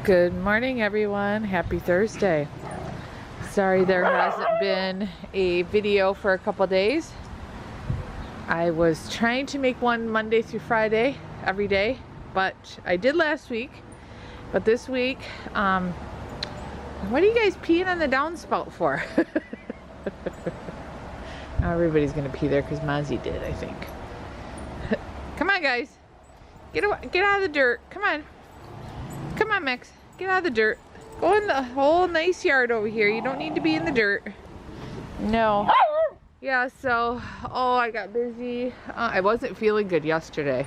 Good morning, everyone. Happy Thursday. Sorry there hasn't been a video for a couple days. I was trying to make one Monday through Friday every day, but I did last week. But this week, what are you guys peeing on the downspout for? Everybody's gonna pee there because Mozzie did, I think. Come on, guys. Get out of the dirt. Come on. Come on, Max. Get out of the dirt. Go in the whole nice yard over here. You don't need to be in the dirt. No. Yeah, so, I got busy. I wasn't feeling good yesterday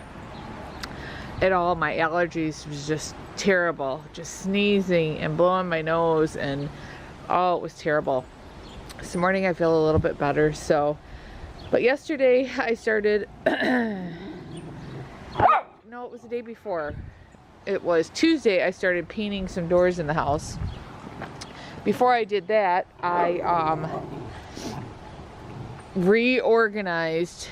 at all. My allergies was just terrible. Just sneezing and blowing my nose, and it was terrible. This morning I feel a little bit better, so. But yesterday I started, no, it was the day before. It was Tuesday I started painting some doors in the house. Before I did that, I reorganized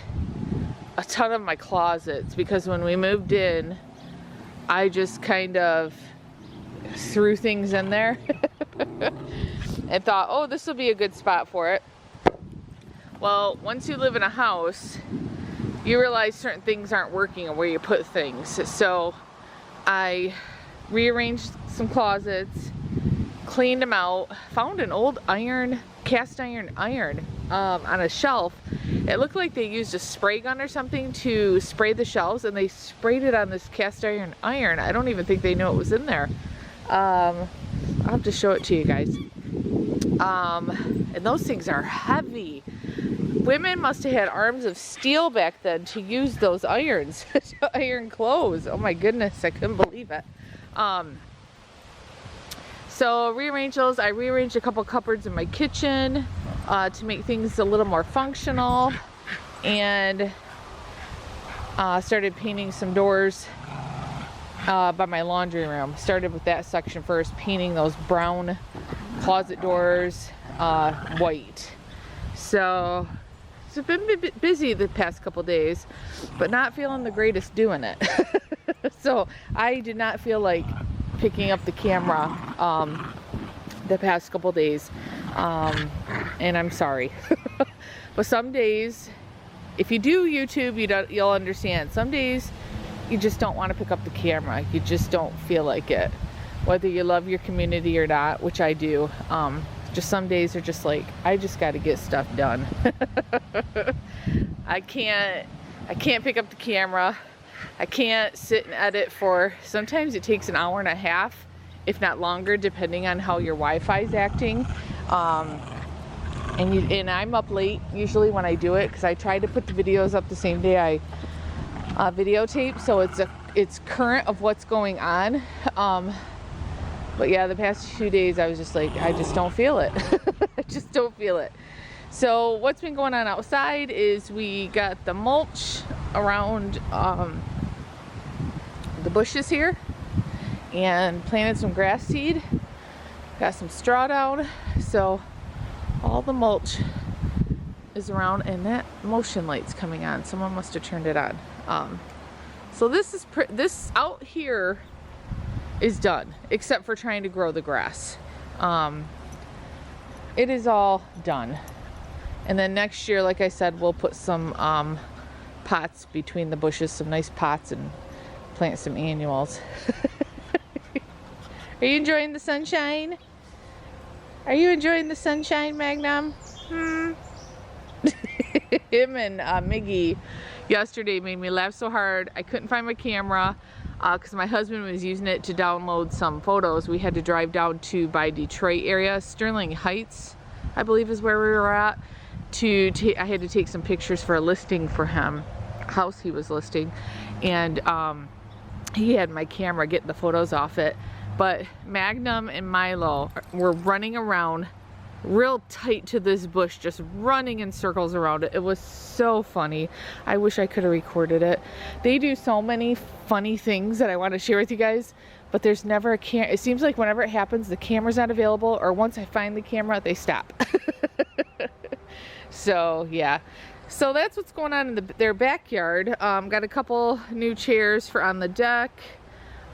a ton of my closets because when we moved in, I just kind of threw things in there and thought, oh, this will be a good spot for it. Well, once you live in a house, you realize certain things aren't working or where you put things. So I rearranged some closets, cleaned them out, found an old cast iron on a shelf. It looked like they used a spray gun or something to spray the shelves, and they sprayed it on this cast iron. I don't even think they knew it was in there. I'll have to show it to you guys. And those things are heavy. Women must have had arms of steel back then to use those irons to iron clothes. Oh my goodness, I couldn't believe it. So rearrange those. I rearranged a couple cupboards in my kitchen to make things a little more functional, and started painting some doors by my laundry room. Started with that section first, painting those brown closet doors white. So I've been busy the past couple days, but not feeling the greatest doing it. So I did not feel like picking up the camera the past couple days, and I'm sorry. But some days, if you do YouTube, you'll understand. Some days you just don't want to pick up the camera. You just don't feel like it, whether you love your community or not, which I do. Just some days are just like, I just got to get stuff done. I can't pick up the camera. I can't sit and edit for, sometimes it takes an hour and a half, if not longer, depending on how your Wi-Fi is acting. And I'm up late usually when I do it, because I try to put the videos up the same day I videotape, so it's current of what's going on. But yeah, the past few days I was just like, I just don't feel it. I just don't feel it. So what's been going on outside is we got the mulch around the bushes here, and planted some grass seed. Got some straw down. So all the mulch is around, and that motion light's coming on. Someone must have turned it on. So this out here is done, except for trying to grow the grass. It is all done. And then next year, like I said, we'll put some pots between the bushes, some nice pots, and plant some annuals. Are you enjoying the sunshine? Are you enjoying the sunshine, Magnum? Him and Miggy yesterday made me laugh so hard. I couldn't find my camera because my husband was using it to download some photos. We had to drive down to by Detroit area, Sterling Heights, I believe is where we were at. I had to take some pictures for a listing for him, house he was listing, and he had my camera getting the photos off it. But Magnum and Milo were running around real tight to this bush, just running in circles around it. It was so funny. I wish I could have recorded it. They do so many funny things that I want to share with you guys, but there's never a camera. It seems like whenever it happens, the camera's not available, or once I find the camera, they stop. So yeah, so that's what's going on in their backyard. Got a couple new chairs for on the deck.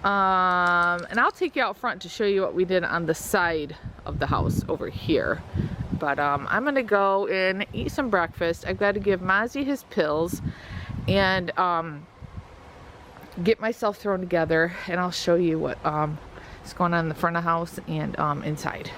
And I'll take you out front to show you what we did on the side of the house over here. But I'm gonna go and eat some breakfast. I've got to give Mozzie his pills and get myself thrown together, and I'll show you what is going on in the front of the house and inside.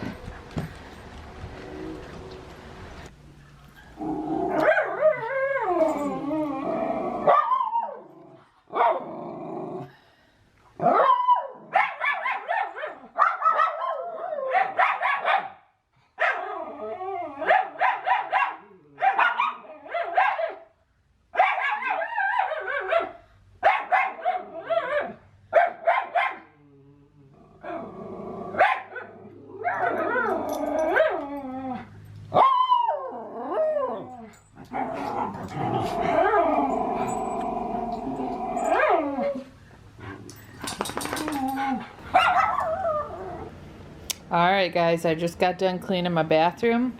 Alright guys, I just got done cleaning my bathroom,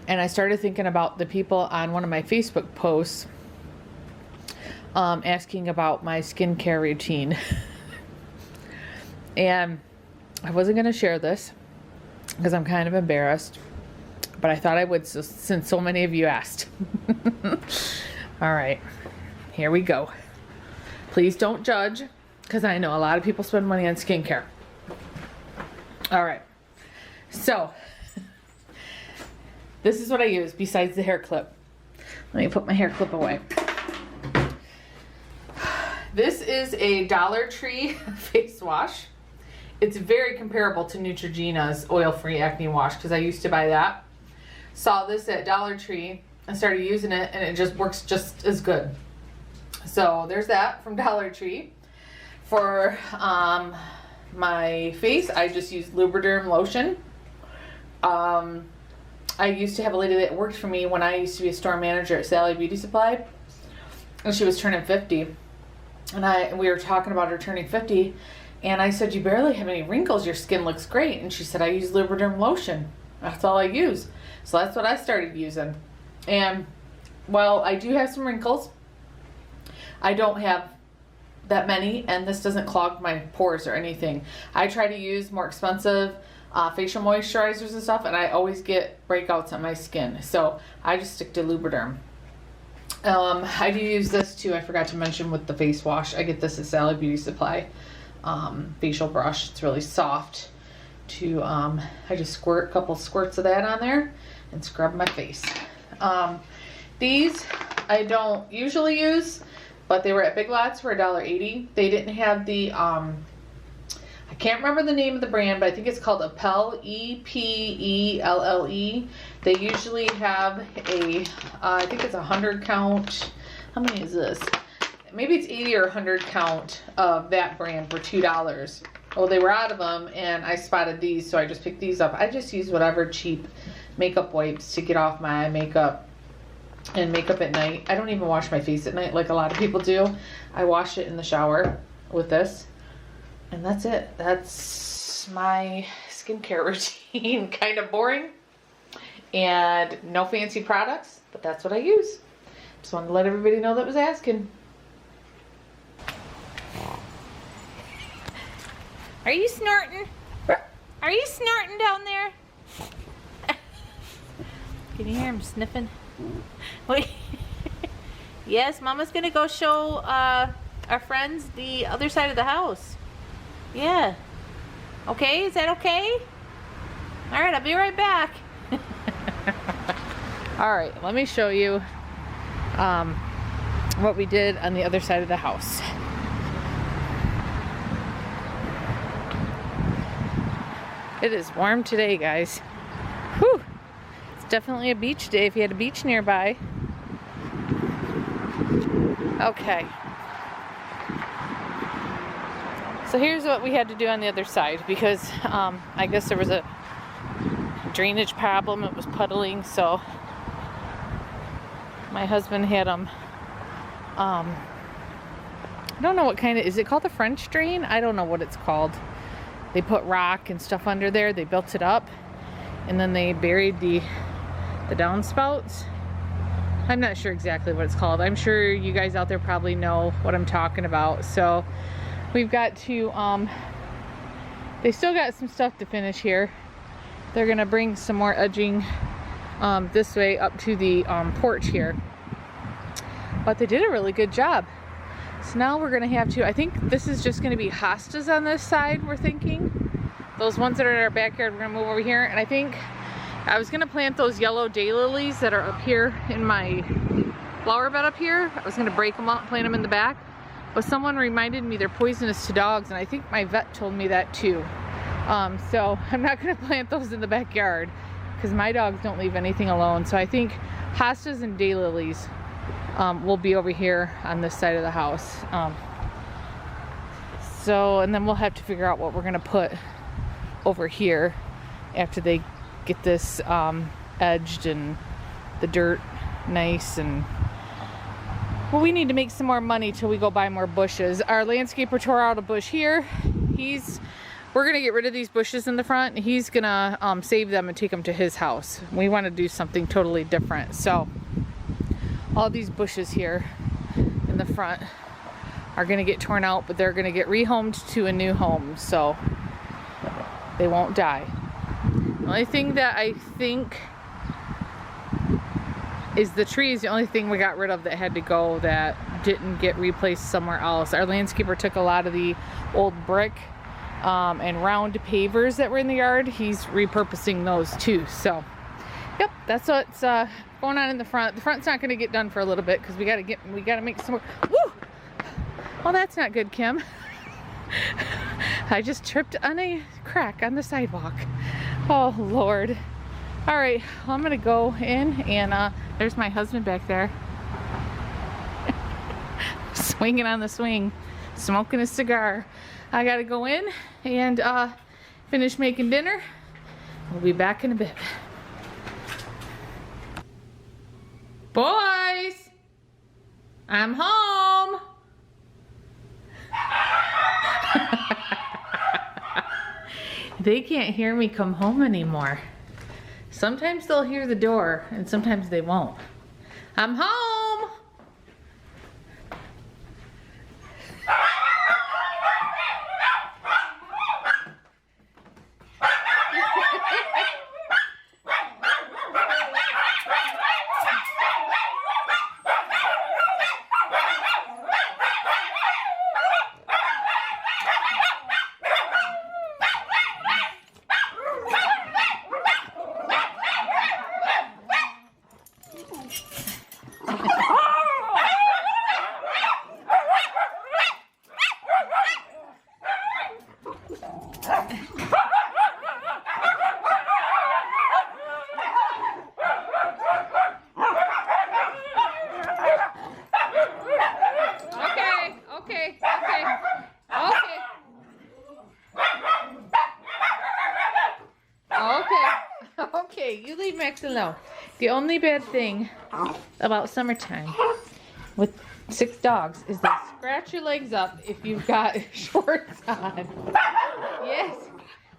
and I started thinking about the people on one of my Facebook posts asking about my skincare routine. And I wasn't going to share this because I'm kind of embarrassed, but I thought I would since so many of you asked. Alright, here we go. Please don't judge, because I know a lot of people spend money on skincare. Alright, so this is what I use besides the hair clip. Let me put my hair clip away. This is a Dollar Tree face wash. It's very comparable to Neutrogena's oil-free acne wash, because I used to buy that. Saw this at Dollar Tree and started using it, and it just works just as good. So there's that from Dollar Tree. For my face, I just use Lubriderm lotion. I used to have a lady that worked for me when I used to be a store manager at Sally Beauty Supply, and she was turning 50, and we were talking about her turning 50, and I said, you barely have any wrinkles, your skin looks great. And she said, I use Lubriderm lotion, that's all I use. So that's what I started using. And while I do have some wrinkles, I don't have that many, and this doesn't clog my pores or anything. I try to use more expensive facial moisturizers and stuff, and I always get breakouts on my skin. So I just stick to Lubriderm. I do use this too, I forgot to mention, with the face wash. I get this at Sally Beauty Supply. Facial brush. It's really soft. I just squirt a couple squirts of that on there and scrub my face. These I don't usually use, but they were at Big Lots for $1.80. They didn't have the, I can't remember the name of the brand, but I think it's called Appelle, E-P-E-L-L-E. They usually have a, I think it's 100 count. How many is this? Maybe it's 80 or 100 count of that brand for $2. Well, they were out of them, and I spotted these, so I just picked these up. I just use whatever cheap makeup wipes to get off my makeup and makeup at night. I don't even wash my face at night like a lot of people do. I wash it in the shower with this, and that's it. That's my skincare routine. Kind of boring and no fancy products, but that's what I use. Just wanted to let everybody know that was asking. Are you snorting? Are you snorting down there? Can you hear him sniffing? Wait. Yes, Mama's gonna go show our friends the other side of the house. Yeah. Okay, is that okay? Alright, I'll be right back. Alright, let me show you what we did on the other side of the house. It is warm today, guys. Whew. It's definitely a beach day if you had a beach nearby. Okay. So here's what we had to do on the other side, because I guess there was a drainage problem. It was puddling, so my husband had them. I don't know what kind of, is it called a French drain? I don't know what it's called. They put rock and stuff under there. They built it up, and then they buried the downspouts. I'm not sure exactly what it's called. I'm sure you guys out there probably know what I'm talking about. So we've got to, they still got some stuff to finish here. They're gonna bring some more edging this way up to the porch here. But they did a really good job. So now we're gonna have to, I think this is just gonna be hostas on this side, we're thinking. Those ones that are in our backyard, we're gonna move over here. And I think I was gonna plant those yellow daylilies that are up here in my flower bed up here. I was gonna break them up, plant them in the back. But someone reminded me they're poisonous to dogs, and I think my vet told me that too. So I'm not gonna plant those in the backyard because my dogs don't leave anything alone. So I think hostas and daylilies will be over here on this side of the house. And then we'll have to figure out what we're gonna put over here after they get this edged and the dirt nice. And well, we need to make some more money till we go buy more bushes. Our landscaper tore out a bush here. We're gonna get rid of these bushes in the front. He's gonna save them and take them to his house. We want to do something totally different. So all these bushes here in the front are gonna get torn out, but they're gonna get rehomed to a new home, so they won't die. The only thing that I think is the trees. The only thing we got rid of that had to go, that didn't get replaced somewhere else. Our landscaper took a lot of the old brick and round pavers that were in the yard. He's repurposing those too. So yep, that's what's going on in the front. The front's not going to get done for a little bit because we got to make some more. Woo! Well, that's not good, Kim. I just tripped on a crack on the sidewalk. Oh Lord. All right, well, I'm gonna go in, and there's my husband back there swinging on the swing, smoking a cigar. I gotta go in and finish making dinner. We'll be back in a bit. Boys, I'm home. They can't hear me come home anymore. Sometimes they'll hear the door and sometimes they won't. I'm home. Okay, you leave Max alone. The only bad thing about summertime with 6 dogs is they scratch your legs up if you've got shorts on. Yes,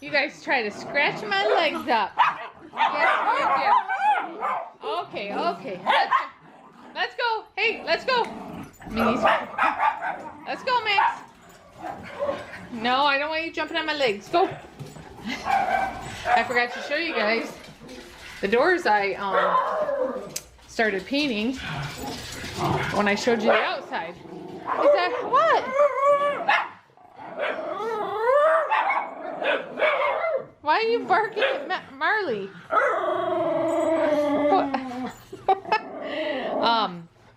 you guys try to scratch my legs up. Yes, you do. Okay. Let's go. Hey, let's go. Let's go, Max. No, I don't want you jumping on my legs. Go. I forgot to show you guys the doors I started painting when I showed you the outside. Is that what? Why are you barking at Marley?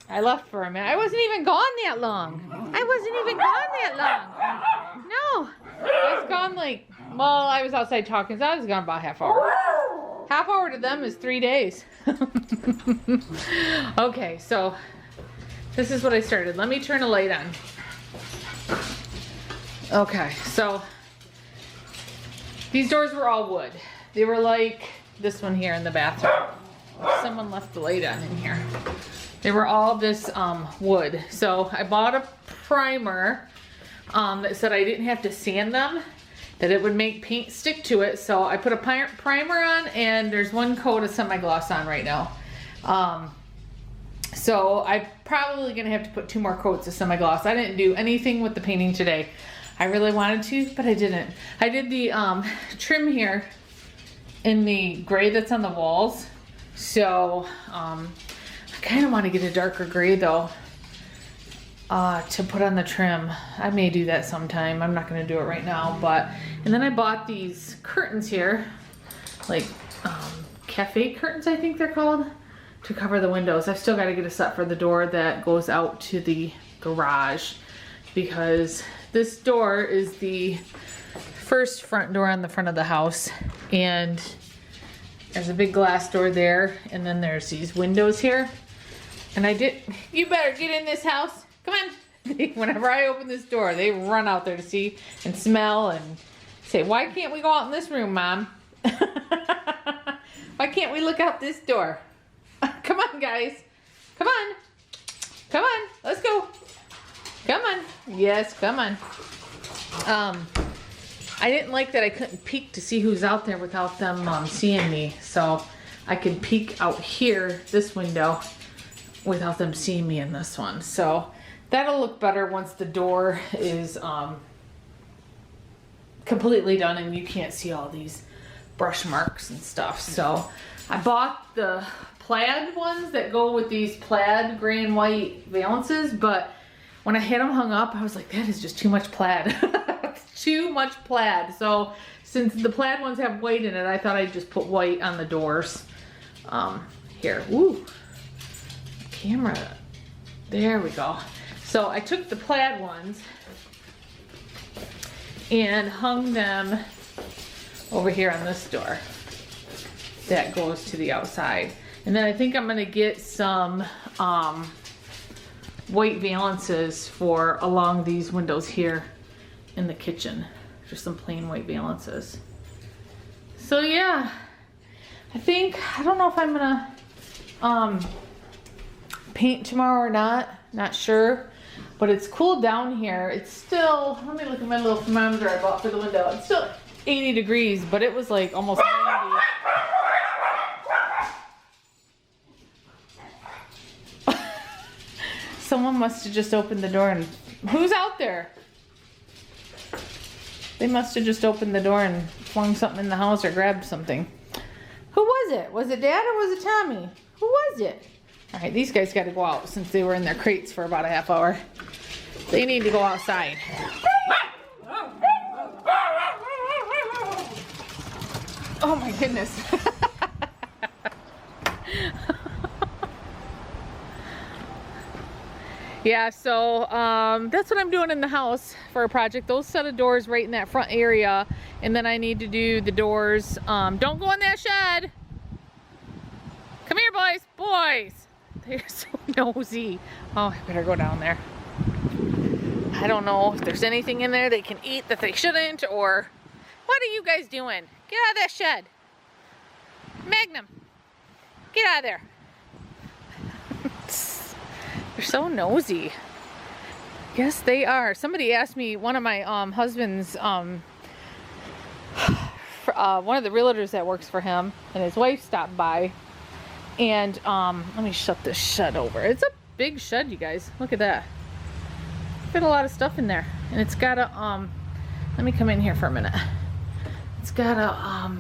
I left for a minute. I wasn't even gone that long. No. I was gone like, well, I was outside talking, so I was gone about half hour. Half hour to them is 3 days. Okay, so this is what I started. Let me turn a light on. Okay, so these doors were all wood. They were like this one here in the bathroom. Someone left the light on in here. They were all this wood. So I bought a primer that said I didn't have to sand them, that it would make paint stick to it. So I put a primer on, and there's 1 coat of semi-gloss on right now. So I'm probably gonna have to put 2 more coats of semi-gloss. I didn't do anything with the painting today. I really wanted to, but I didn't. I did the trim here in the gray that's on the walls. So I kind of want to get a darker gray though to put on the trim. I may do that sometime. I'm not going to do it right now, but, and then I bought these curtains here, like cafe curtains I think they're called, to cover the windows. I've still got to get a set for the door that goes out to the garage, because this door is the first front door on the front of the house, and there's a big glass door there, and then there's these windows here. And you better get in this house. Come on. Whenever I open this door, they run out there to see and smell and say, why can't we go out in this room, Mom? Why can't we look out this door? Come on, guys. Come on. Come on. Let's go. Come on. Yes, come on. I didn't like that I couldn't peek to see who's out there without them seeing me. So I could peek out here, this window, without them seeing me in this one. So that'll look better once the door is completely done and you can't see all these brush marks and stuff. So I bought the plaid ones that go with these plaid gray and white valances, but when I had them hung up, I was like, that is just too much plaid. Too much plaid. So since the plaid ones have white in it, I thought I'd just put white on the doors. Here, ooh, camera, there we go. So I took the plaid ones and hung them over here on this door that goes to the outside. And then I think I'm gonna get some white valances for along these windows here in the kitchen. Just some plain white valances. So yeah, I don't know if I'm gonna paint tomorrow or not sure, but it's cooled down here. It's still, let me look at my little thermometer I bought for the window. It's still 80 degrees, but it was like almost 90. Someone must have just opened the door and, who's out there? They must have just opened the door and flung something in the house or grabbed something. Who was it? Was it Dad or was it Tommy? Who was it? All right, these guys got to go out since they were in their crates for about a half hour. They need to go outside. Oh my goodness. Yeah, so that's what I'm doing in the house for a project. Those set of doors right in that front area, and then I need to do the doors. Don't go in that shed. Come here, boys. Boys. They're so nosy. Oh, I better go down there. I don't know if there's anything in there they can eat that they shouldn't, or what are you guys doing? Get out of that shed. Magnum, get out of there. They're so nosy. Yes, they are. Somebody asked me, one of my husband's, one of the realtors that works for him, and his wife stopped by. And let me shut this shed over. It's a big shed, you guys. Look at that. Got a lot of stuff in there. And it's got a, let me come in here for a minute. It's got a,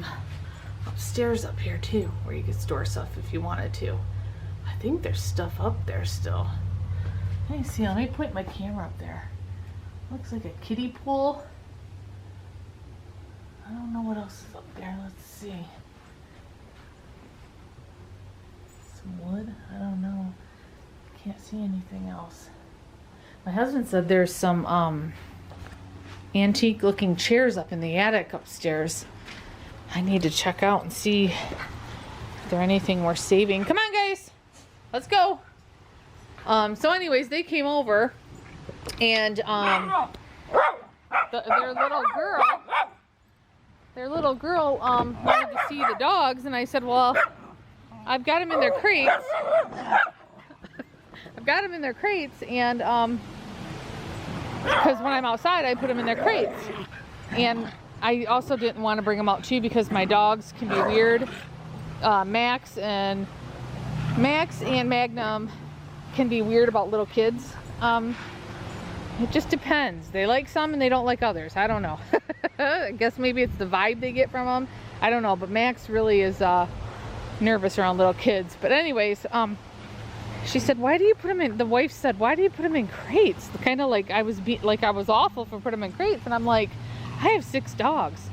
upstairs up here too, where you could store stuff if you wanted to. I think there's stuff up there still. Let me see, let me point my camera up there. Looks like a kiddie pool. I don't know what else is up there. Let's see. Some wood? I don't know. Can't see anything else. My husband said there's some antique looking chairs up in the attic upstairs. I need to check out and see if there's anything worth saving. Come on, guys. Let's go. So anyways, they came over and their little girl wanted to see the dogs, and I said, well, I've got them in their crates. I've got them in their crates, and because when I'm outside I put them in their crates. And I also didn't want to bring them out too because my dogs can be weird. Max and Magnum can be weird about little kids. It just depends. They like some and they don't like others. I don't know. I guess maybe it's the vibe they get from them. I don't know, but Max really is nervous around little kids. But anyways, she said, why do you put them in, the wife said, why do you put them in crates? Kind of like I was awful for putting them in crates. And I'm like, I have 6 dogs.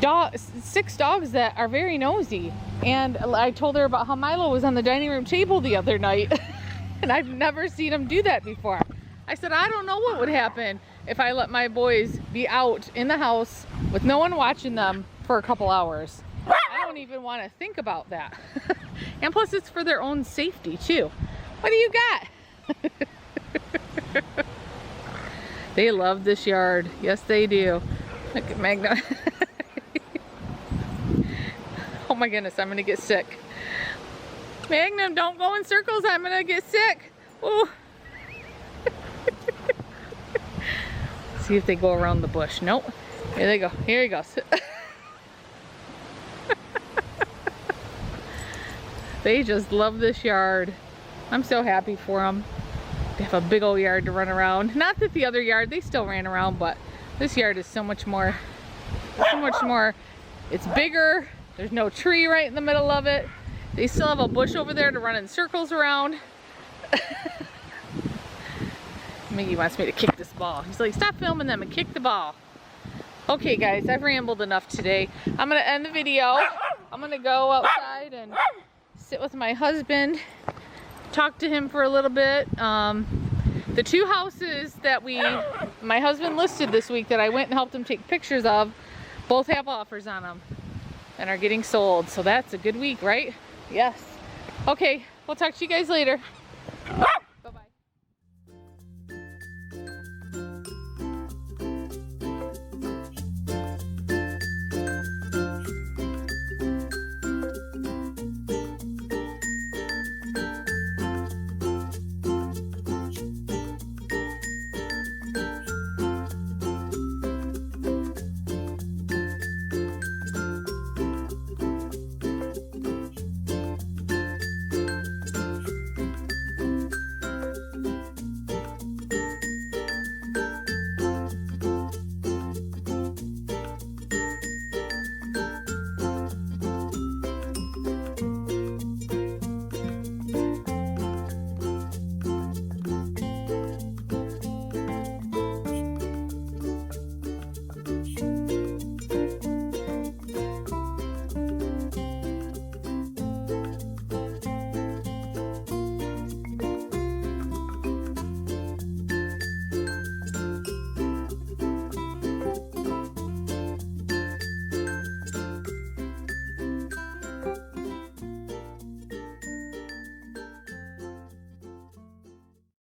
6 dogs that are very nosy. And I told her about how Milo was on the dining room table the other night. And I've never seen him do that before. I said, I don't know what would happen if I let my boys be out in the house with no one watching them for a couple hours. I don't even want to think about that. And plus it's for their own safety too. What do you got? They love this yard. Yes, they do. Look at Magnum. Oh my goodness, I'm gonna get sick. Magnum, don't go in circles. I'm gonna get sick. Ooh. See if they go around the bush. Nope. Here they go. Here he goes. They just love this yard. I'm so happy for them. They have a big old yard to run around. Not that the other yard, they still ran around, but this yard is so much more. It's bigger. There's no tree right in the middle of it. They still have a bush over there to run in circles around. Miggy wants me to kick this ball. He's like, stop filming them and kick the ball. Okay guys, I've rambled enough today. I'm gonna end the video. I'm gonna go outside and sit with my husband, talk to him for a little bit. The 2 houses that my husband listed this week that I went and helped him take pictures of, both have offers on them and are getting sold. So that's a good week, right? Yes. Okay, we'll talk to you guys later.